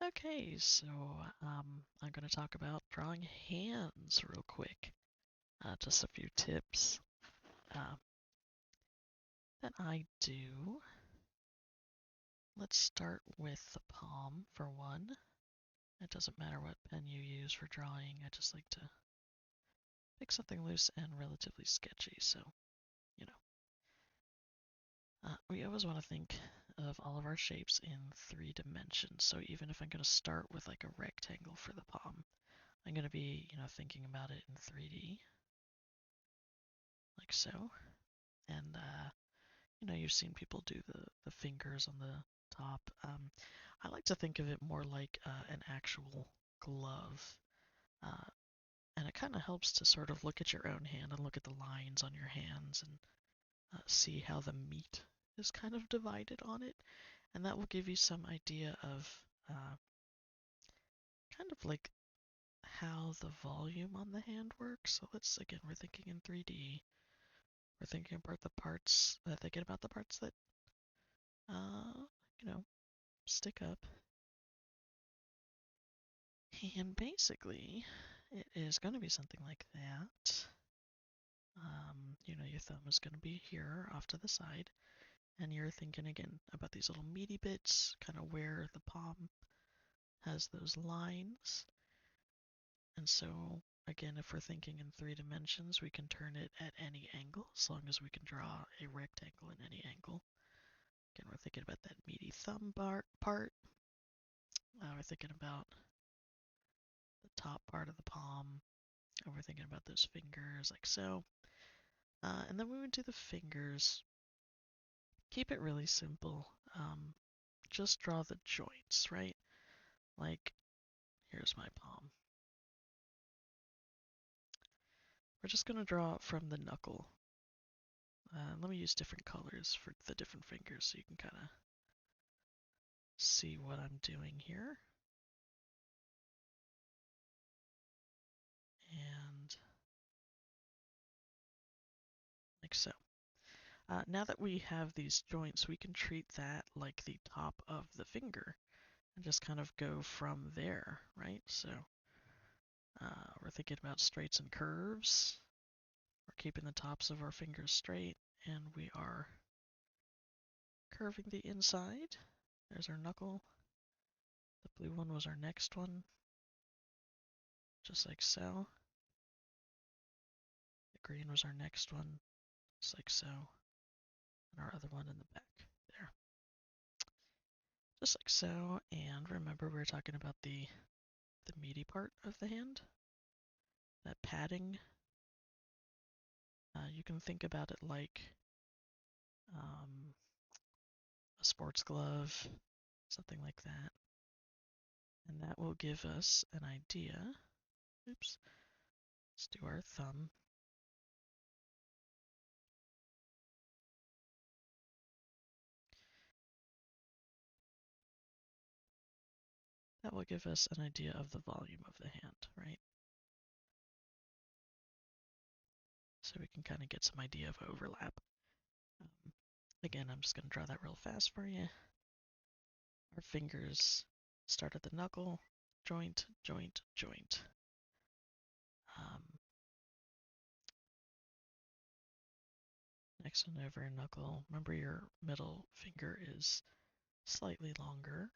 Okay, so I'm going to talk about drawing hands real quick. Just a few tips uh, that I do. Let's start with the palm for one. It doesn't matter what pen you use for drawing. I just like to pick something loose and relatively sketchy. So, you know, we always want to think of all of our shapes in 3 dimensions. So even if I'm going to start with like a rectangle for the palm, I'm going to be, thinking about it in 3D, like so. And you've seen people do the fingers on the top. I like to think of it more like an actual glove. Uh, and it kind of helps to sort of look at your own hand and look at the lines on your hands and see how the meat is kind of divided on it. And that will give you some idea of kind of like how the volume on the hand works. So again, we're thinking in 3D. We're thinking about the parts, that, uh, you know, stick up. And basically, it is going to be something like that. Your thumb is going to be here off to the side, and you're thinking again about these little meaty bits, kind of where the palm has those lines. And so, again, if we're thinking in 3 dimensions, we can turn it at any angle, as long as we can draw a rectangle in any angle. Again, we're thinking about that meaty thumb part. We're thinking about the top part of the palm, and we're thinking about those fingers, like so. And then we would do the fingers. Keep it really simple. Just draw the joints, right? Like, here's my palm. We're just going to draw from the knuckle. Let me use different colors for the different fingers so you can kind of see what I'm doing here. And like so. Now that we have these joints, we can treat that like the top of the finger and just kind of go from there, right? So we're thinking about straights and curves. We're keeping the tops of our fingers straight, and we are curving the inside. There's our knuckle. The blue one was our next one, just like so. The green was our next one, just like so. And our other one in the back there. Just like so. And remember, we were talking about the meaty part of the hand, that padding. You can think about it like um, a sports glove, something like that. And that will give us an idea. Oops. Let's do our thumb. That will give us an idea of the volume of the hand, right? So we can kind of get some idea of overlap. Again, I'm just going to draw that real fast for you. Our fingers start at the knuckle, joint, joint, joint. Next one over, knuckle. Remember, your middle finger is slightly longer.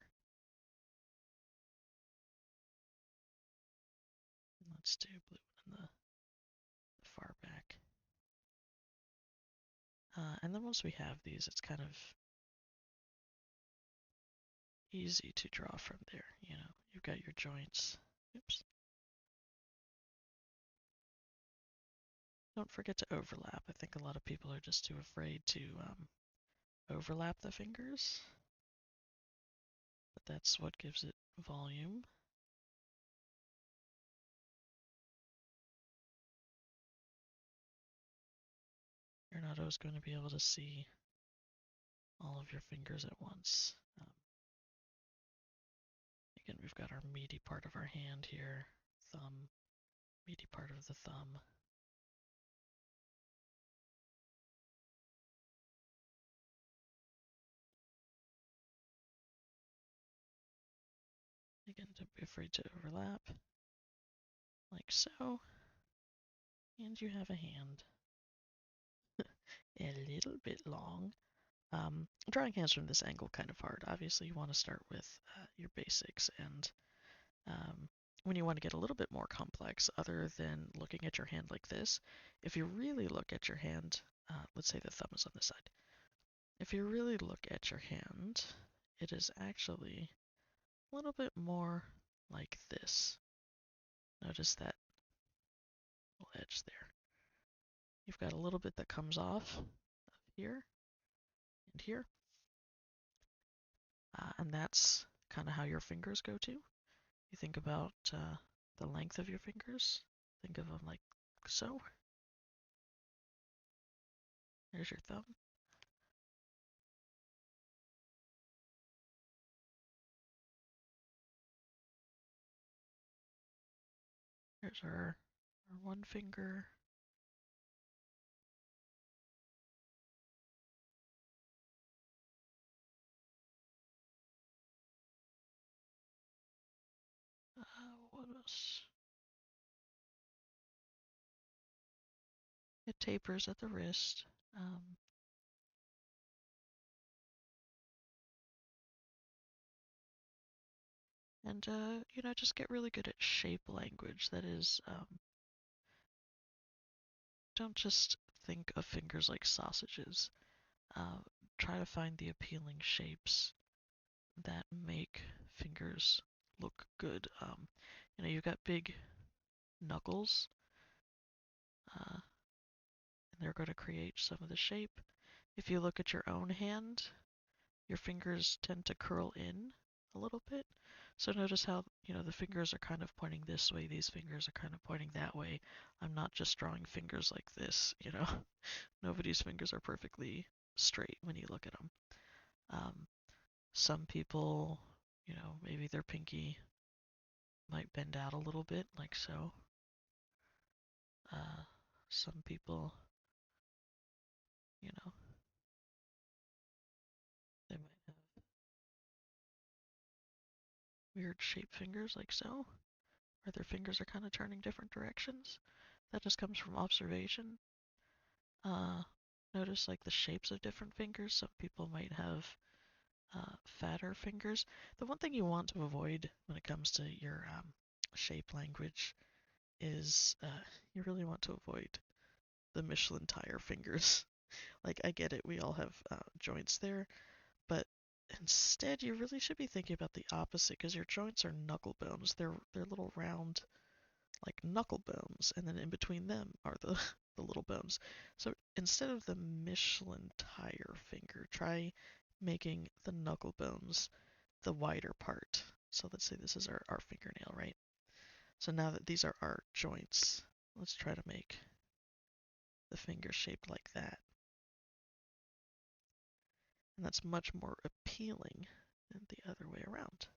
And let's do blue one in the far back. And then once we have these, it's kind of easy to draw from there. You've got your joints. Oops. Don't forget to overlap. I think a lot of people are just too afraid to overlap the fingers, but that's what gives it volume. You're not always going to be able to see all of your fingers at once. Again, we've got our meaty part of our hand here, thumb, meaty part of the thumb. Don't be afraid to overlap, like so. And you have a hand. A little bit long. Drawing hands from this angle kind of hard. Obviously, you want to start with your basics, and when you want to get a little bit more complex, other than looking at your hand like this, if you really look at your hand, let's say the thumb is on this side. If you really look at your hand, it is actually a little bit more like this. Notice that little edge there. You've got a little bit that comes off here and here, and that's kind of how your fingers go to. You think about the length of your fingers. Think of them like so. There's your thumb. There's our one finger. What else? It tapers at the wrist. And you know, just get really good at shape language. That is, don't just think of fingers like sausages. Uh, Try to find the appealing shapes that make fingers look good. You know, you've got big knuckles, and they're going to create some of the shape. If you look at your own hand, your fingers tend to curl in a little bit. So notice how, you know, the fingers are kind of pointing this way, these fingers are kind of pointing that way. I'm not just drawing fingers like this, you know. Nobody's fingers are perfectly straight when you look at them. Some people, you know, maybe their pinky might bend out a little bit, like so. Some people, you know, they might have weird shaped fingers, like so, or their fingers are kind of turning different directions. That just comes from observation. Uh, Notice like the shapes of different fingers. Some people might have fatter fingers. The one thing you want to avoid when it comes to your shape language is you really want to avoid the Michelin tire fingers. Like, I get it, we all have joints there, but instead you really should be thinking about the opposite, because your joints are knuckle bones. They're little round, like knuckle bones, and then in between them are the the little bones. So instead of the Michelin tire finger, try making the knuckle bones the wider part. So let's say this is our fingernail, right? So now that these are our joints, let's try to make the finger shaped like that. And that's much more appealing than the other way around.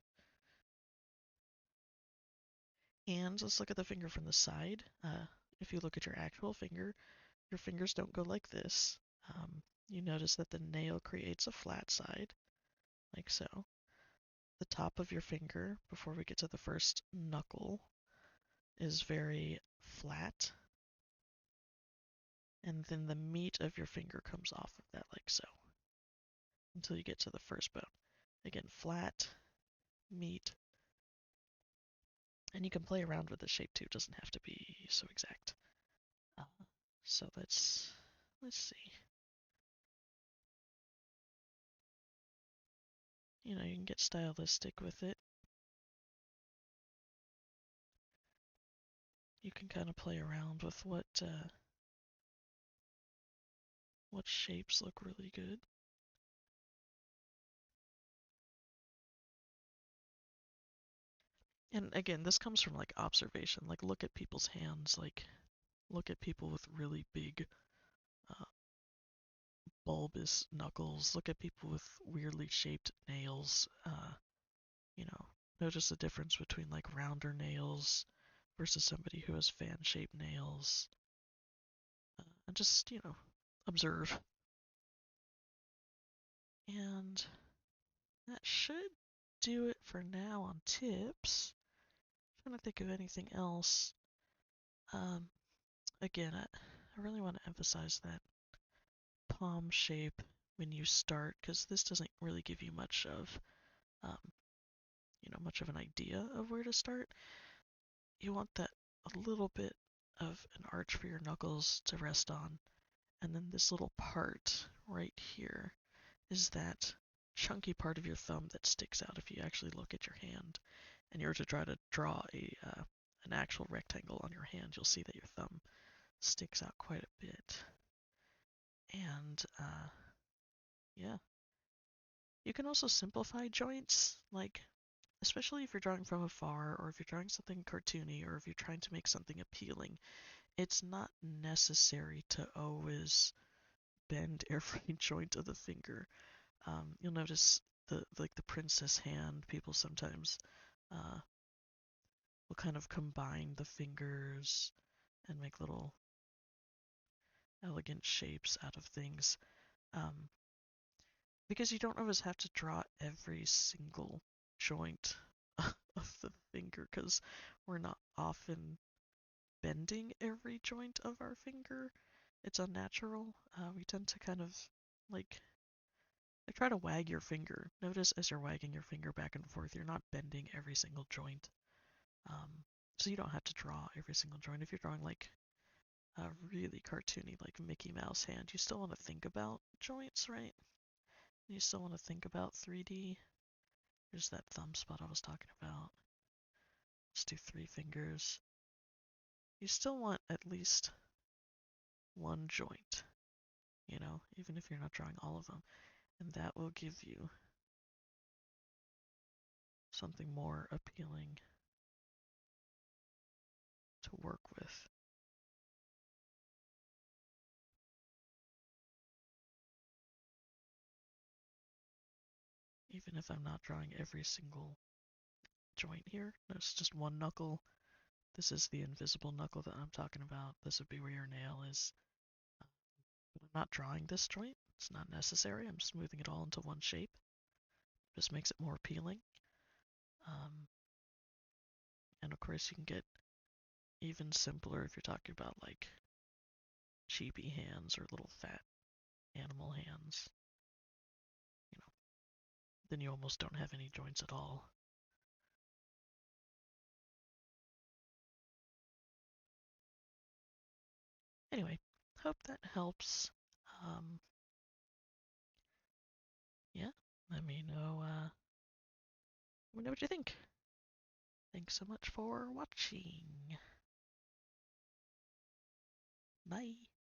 And let's look at the finger from the side. If you look at your actual finger, your fingers don't go like this. You notice that the nail creates a flat side, like so. The top of your finger, before we get to the first knuckle, is very flat. And then the meat of your finger comes off of that, like so, until you get to the first bone. Again, flat, meat, and you can play around with the shape too. It doesn't have to be so exact. Uh, so let's see. You know, you can get stylistic with it. You can kind of play around with what shapes look really good. And again, this comes from like observation. Like, look at people's hands. Like, look at people with really big, uh, bulbous knuckles. Look at people with weirdly shaped nails. You know, notice the difference between like rounder nails versus somebody who has fan-shaped nails. And just, you know, observe. And that should do it for now on tips. I'm trying to think of anything else. Um, Again, I really want to emphasize that palm shape when you start, because this doesn't really give you much of, um, much of an idea of where to start. You want that a little bit of an arch for your knuckles to rest on, and then this little part right here is that chunky part of your thumb that sticks out if you actually look at your hand and you were to try to draw an actual rectangle on your hand, you'll see that your thumb sticks out quite a bit. And yeah, you can also simplify joints, like especially if you're drawing from afar or if you're drawing something cartoony or if you're trying to make something appealing. It's not necessary to always bend every joint of the finger. You'll notice the princess hand. People sometimes uh, will kind of combine the fingers and make little elegant shapes out of things. Um, because you don't always have to draw every single joint of the finger, because we're not often bending every joint of our finger. It's unnatural. We tend to kind of like try to wag your finger. Notice as you're wagging your finger back and forth, you're not bending every single joint. Um, so you don't have to draw every single joint. If you're drawing like a really cartoony, like Mickey Mouse hand, you still want to think about joints, right? You still want to think about 3D. There's that thumb spot I was talking about. Let's do 3 fingers. You still want at least one joint, even if you're not drawing all of them. And that will give you something more appealing to work with. Even if I'm not drawing every single joint here, there's just one knuckle. This is the invisible knuckle that I'm talking about. This would be where your nail is. But I'm not drawing this joint. It's not necessary. I'm smoothing it all into one shape. Just makes it more appealing. Um, and of course, you can get even simpler if you're talking about like cheapy hands or little fat animal hands. You know, then you almost don't have any joints at all. Anyway, hope that helps. Um, yeah, let me know. Let me know what you think. Thanks so much for watching. Bye.